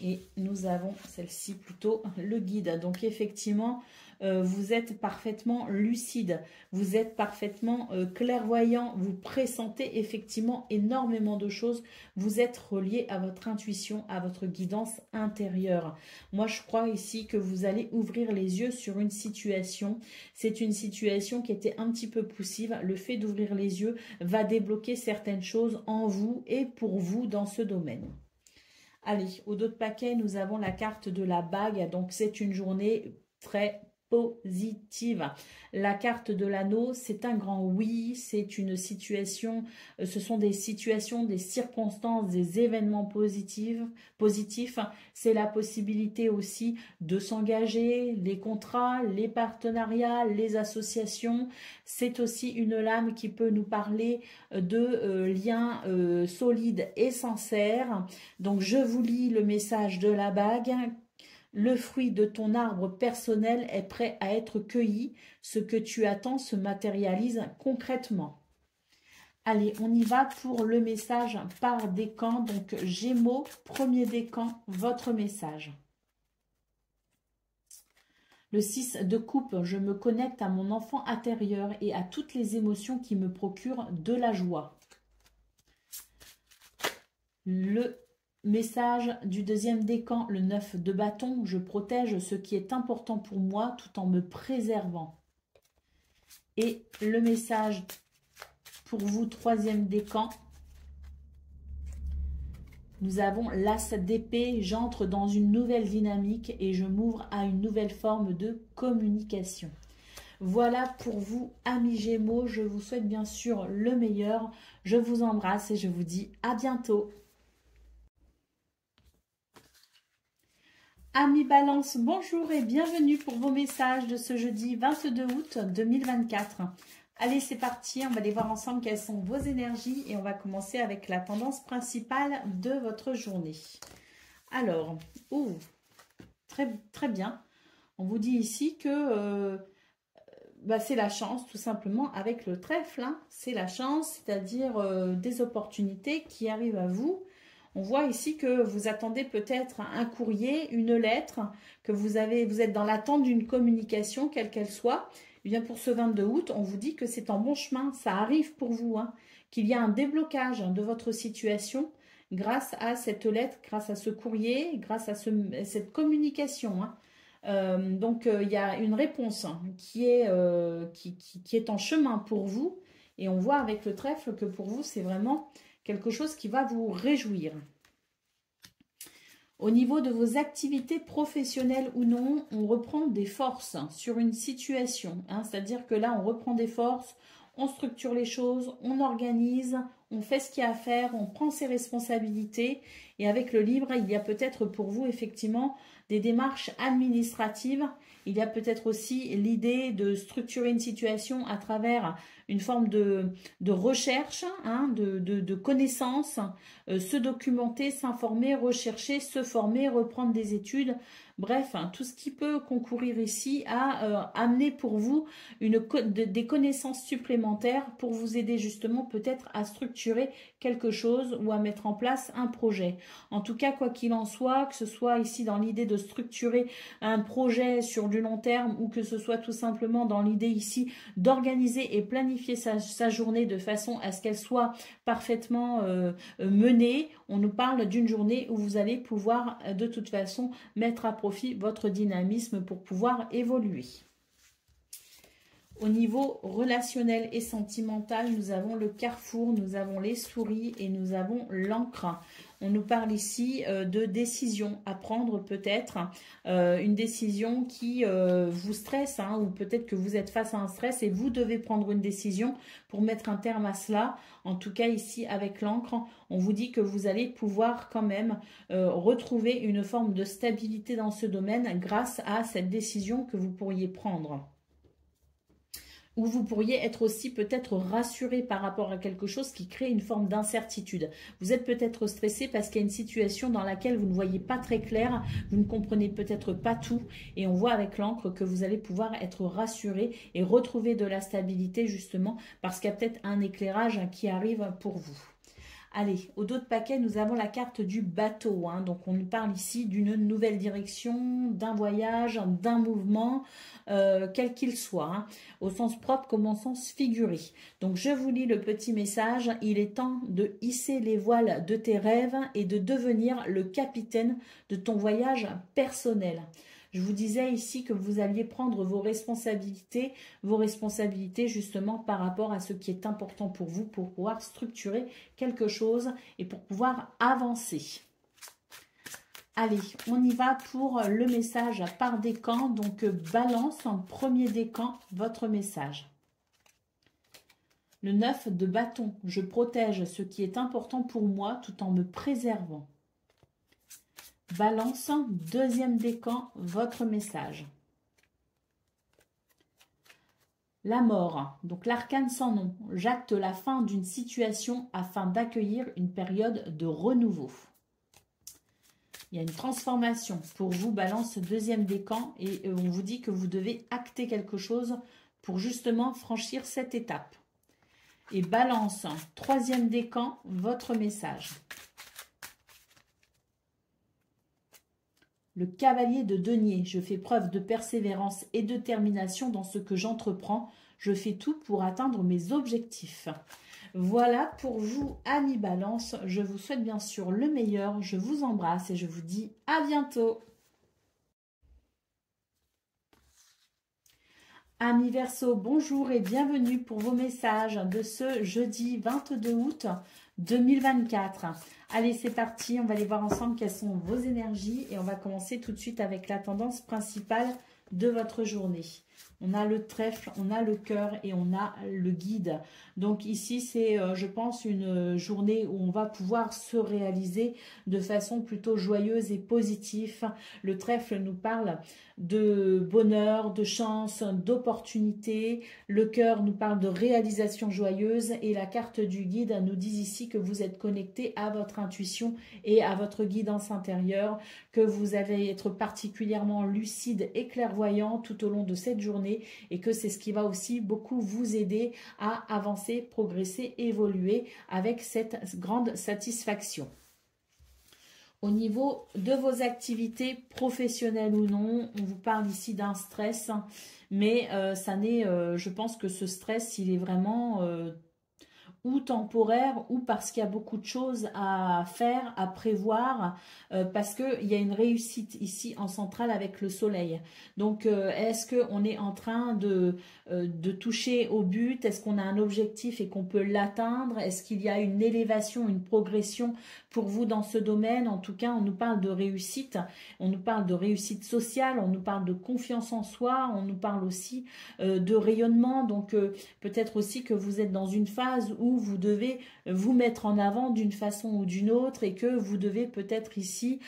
et nous avons celle-ci plutôt le guide. Donc effectivement, vous êtes parfaitement lucide, vous êtes parfaitement clairvoyant, vous pressentez effectivement énormément de choses, vous êtes relié à votre intuition, à votre guidance intérieure. Moi, je crois ici que vous allez ouvrir les yeux sur une situation. C'est une situation qui était un petit peu poussive. Le fait d'ouvrir les yeux va débloquer certaines choses en vous et pour vous dans ce domaine. Allez, au dos de paquet, nous avons la carte de la bague. Donc, c'est une journée très positive. La carte de l'anneau, c'est un grand oui, c'est une situation, ce sont des situations, des circonstances, des événements positifs. C'est la possibilité aussi de s'engager, les contrats, les partenariats, les associations. C'est aussi une lame qui peut nous parler de liens solides et sincères. Donc, je vous lis le message de la bague. Le fruit de ton arbre personnel est prêt à être cueilli. Ce que tu attends se matérialise concrètement. Allez, on y va pour le message par décan. Donc, Gémeaux, premier décan, votre message. Le 6 de coupe, je me connecte à mon enfant intérieur et à toutes les émotions qui me procurent de la joie. Le message du deuxième décan, le 9 de bâton, je protège ce qui est important pour moi tout en me préservant. Et le message pour vous, troisième décan, nous avons l'as d'épée, j'entre dans une nouvelle dynamique et je m'ouvre à une nouvelle forme de communication. Voilà pour vous, amis Gémeaux, je vous souhaite bien sûr le meilleur. Je vous embrasse et je vous dis à bientôt. Amis Balance, bonjour et bienvenue pour vos messages de ce jeudi 22 août 2024. Allez, c'est parti, on va aller voir ensemble quelles sont vos énergies et on va commencer avec la tendance principale de votre journée. Alors, très bien. On vous dit ici que c'est la chance tout simplement avec le trèfle. C'est la chance, c'est-à-dire des opportunités qui arrivent à vous. On voit ici que vous attendez peut-être un courrier, une lettre, que vous êtes dans l'attente d'une communication, quelle qu'elle soit. Et bien pour ce 22 août, on vous dit que c'est en bon chemin, ça arrive pour vous, qu'il y a un déblocage de votre situation grâce à cette lettre, grâce à ce courrier, grâce à cette communication. Hein. Donc, il y a une réponse qui est en chemin pour vous. Et on voit avec le trèfle que pour vous, c'est vraiment quelque chose qui va vous réjouir. Au niveau de vos activités professionnelles ou non, on reprend des forces sur une situation. Hein, c'est-à-dire que là, on reprend des forces, on structure les choses, on organise, on fait ce qu'il y a à faire, on prend ses responsabilités. Et avec le livre, il y a peut-être pour vous, effectivement, des démarches administratives. Il y a peut-être aussi l'idée de structurer une situation à travers une forme de recherche, hein, de connaissances, se documenter, s'informer, rechercher, se former, reprendre des études. Bref, hein, tout ce qui peut concourir ici à amener pour vous des connaissances supplémentaires pour vous aider justement peut-être à structurer quelque chose ou à mettre en place un projet. En tout cas, quoi qu'il en soit, que ce soit ici dans l'idée de structurer un projet sur du long terme ou que ce soit tout simplement dans l'idée ici d'organiser et planifier sa journée de façon à ce qu'elle soit parfaitement menée, on nous parle d'une journée où vous allez pouvoir de toute façon mettre à profit votre dynamisme pour pouvoir évoluer. Au niveau relationnel et sentimental, nous avons le carrefour, nous avons les souris et nous avons l'encre. On nous parle ici de décision à prendre peut-être, une décision qui vous stresse, hein, ou peut-être que vous êtes face à un stress et vous devez prendre une décision pour mettre un terme à cela. En tout cas ici avec l'encre, on vous dit que vous allez pouvoir quand même retrouver une forme de stabilité dans ce domaine grâce à cette décision que vous pourriez prendre. Ou vous pourriez être aussi peut-être rassuré par rapport à quelque chose qui crée une forme d'incertitude. Vous êtes peut-être stressé parce qu'il y a une situation dans laquelle vous ne voyez pas très clair, vous ne comprenez peut-être pas tout, et on voit avec l'encre que vous allez pouvoir être rassuré et retrouver de la stabilité justement parce qu'il y a peut-être un éclairage qui arrive pour vous. Allez, au dos de paquet, nous avons la carte du bateau. Hein. Donc, on nous parle ici d'une nouvelle direction, d'un voyage, d'un mouvement, quel qu'il soit, hein, au sens propre comme au sens figuré. Donc, je vous lis le petit message. Il est temps de hisser les voiles de tes rêves et de devenir le capitaine de ton voyage personnel. Je vous disais ici que vous alliez prendre vos responsabilités justement par rapport à ce qui est important pour vous, pour pouvoir structurer quelque chose et pour pouvoir avancer. Allez, on y va pour le message par décan. Donc, balance en premier décan votre message. Le 9 de bâton, je protège ce qui est important pour moi tout en me préservant. Balance, deuxième décan, votre message. La mort, donc l'arcane sans nom. J'acte la fin d'une situation afin d'accueillir une période de renouveau. Il y a une transformation pour vous, balance, deuxième décan, et on vous dit que vous devez acter quelque chose pour justement franchir cette étape. Et balance, troisième décan, votre message. Le cavalier de denier, je fais preuve de persévérance et de détermination dans ce que j'entreprends. Je fais tout pour atteindre mes objectifs. Voilà pour vous, amis Balance. Je vous souhaite bien sûr le meilleur. Je vous embrasse et je vous dis à bientôt. Amis Verseau, bonjour et bienvenue pour vos messages de ce jeudi 22 août 2024. Allez, c'est parti, on va aller voir ensemble quelles sont vos énergies et on va commencer tout de suite avec la tendance principale de votre journée. On a le trèfle, on a le cœur et on a le guide. Donc ici, c'est, je pense, une journée où on va pouvoir se réaliser de façon plutôt joyeuse et positive. Le trèfle nous parle de bonheur, de chance, d'opportunité. Le cœur nous parle de réalisation joyeuse et la carte du guide nous dit ici que vous êtes connecté à votre intuition et à votre guidance intérieure, que vous allez être particulièrement lucide et clairvoyant tout au long de cette journée et que c'est ce qui va aussi beaucoup vous aider à avancer, progresser, évoluer avec cette grande satisfaction. Au niveau de vos activités professionnelles ou non, on vous parle ici d'un stress, mais ça n'est, je pense que ce stress, il est vraiment ou temporaire, ou parce qu'il y a beaucoup de choses à faire, à prévoir, parce qu'il y a une réussite ici en centrale avec le soleil. Donc, est-ce qu'on est en train de toucher au but? Est-ce qu'on a un objectif et qu'on peut l'atteindre? Est-ce qu'il y a une élévation, une progression pour vous dans ce domaine? En tout cas, on nous parle de réussite, on nous parle de réussite sociale, on nous parle de confiance en soi, on nous parle aussi de rayonnement. Donc, peut-être aussi que vous êtes dans une phase où vous devez vous mettre en avant d'une façon ou d'une autre et que vous devez peut-être ici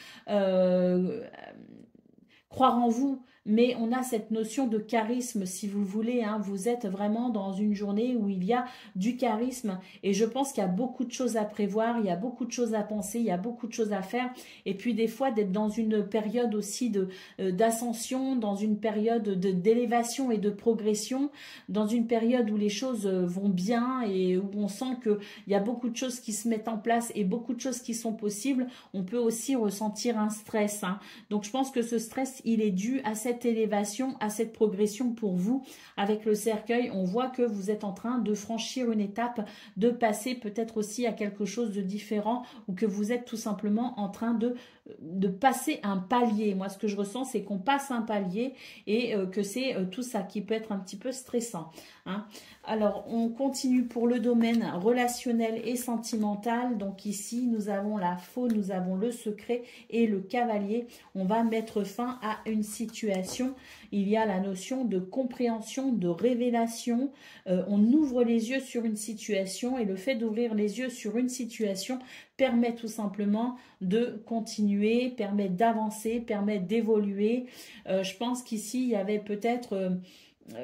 croire en vous. Mais on a cette notion de charisme, si vous voulez, hein. Vous êtes vraiment dans une journée où il y a du charisme. Et je pense qu'il y a beaucoup de choses à prévoir, il y a beaucoup de choses à penser, il y a beaucoup de choses à faire. Et puis des fois, d'être dans une période aussi d'ascension, dans une période d'élévation et de progression, dans une période où les choses vont bien et où on sent qu'il y a beaucoup de choses qui se mettent en place et beaucoup de choses qui sont possibles. On peut aussi ressentir un stress, hein. Donc je pense que ce stress, il est dû à cette élévation, à cette progression pour vous. Avec le cercueil, on voit que vous êtes en train de franchir une étape, de passer peut-être aussi à quelque chose de différent, ou que vous êtes tout simplement en train de passer un palier. Moi, ce que je ressens, c'est qu'on passe un palier et que c'est tout ça qui peut être un petit peu stressant, hein. Alors, on continue pour le domaine relationnel et sentimental. Donc ici, nous avons la faux, nous avons le secret et le cavalier. On va mettre fin à une situation. Il y a la notion de compréhension, de révélation. On ouvre les yeux sur une situation et le fait d'ouvrir les yeux sur une situation permet tout simplement de continuer, permet d'avancer, permet d'évoluer. Je pense qu'ici, il y avait peut-être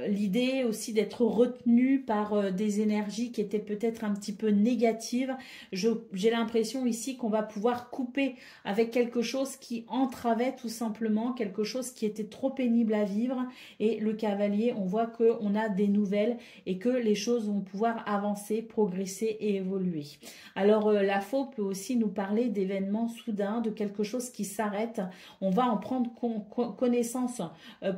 l'idée aussi d'être retenu par des énergies qui étaient peut-être un petit peu négatives. J'ai l'impression ici qu'on va pouvoir couper avec quelque chose qui entravait tout simplement, quelque chose qui était trop pénible à vivre. Et le cavalier, on voit qu'on a des nouvelles et que les choses vont pouvoir avancer, progresser et évoluer. Alors la faux peut aussi nous parler d'événements soudains, de quelque chose qui s'arrête. On va en prendre connaissance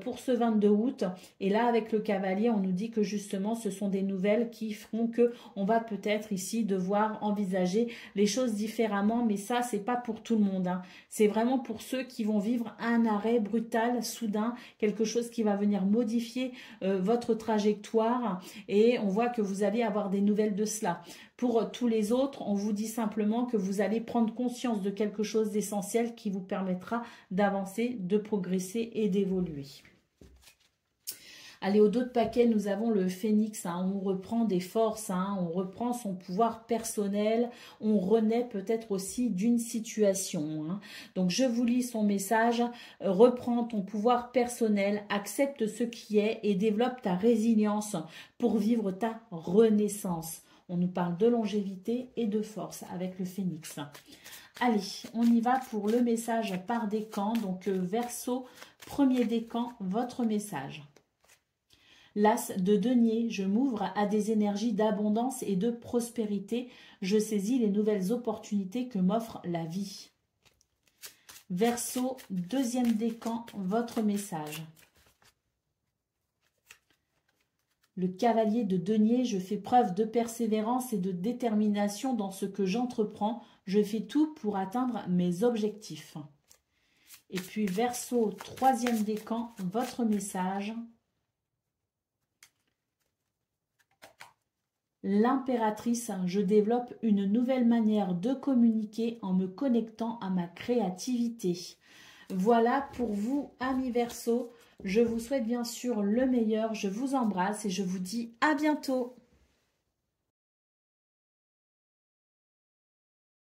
pour ce 22 août. Et là, avec le cavalier, on nous dit que justement, ce sont des nouvelles qui feront que on va peut-être ici devoir envisager les choses différemment. Mais ça, c'est pas pour tout le monde, hein. C'est vraiment pour ceux qui vont vivre un arrêt brutal, soudain, quelque chose qui va venir modifier votre trajectoire. Et on voit que vous allez avoir des nouvelles de cela. Pour tous les autres, on vous dit simplement que vous allez prendre conscience de quelque chose d'essentiel qui vous permettra d'avancer, de progresser et d'évoluer. Allez, au dos de paquet, nous avons le phénix, hein. On reprend des forces, hein. On reprend son pouvoir personnel, on renaît peut-être aussi d'une situation, hein. Donc, je vous lis son message. Reprends ton pouvoir personnel, accepte ce qui est et développe ta résilience pour vivre ta renaissance. On nous parle de longévité et de force avec le phénix. Allez, on y va pour le message par décan. Donc, Verseau, premier décan, votre message. L'as de denier, je m'ouvre à des énergies d'abondance et de prospérité. Je saisis les nouvelles opportunités que m'offre la vie. Verseau, deuxième décan, votre message. Le cavalier de denier, je fais preuve de persévérance et de détermination dans ce que j'entreprends. Je fais tout pour atteindre mes objectifs. Et puis Verseau, troisième décan, votre message. L'impératrice, je développe une nouvelle manière de communiquer en me connectant à ma créativité. Voilà pour vous, amis Verseau. Je vous souhaite bien sûr le meilleur. Je vous embrasse et je vous dis à bientôt.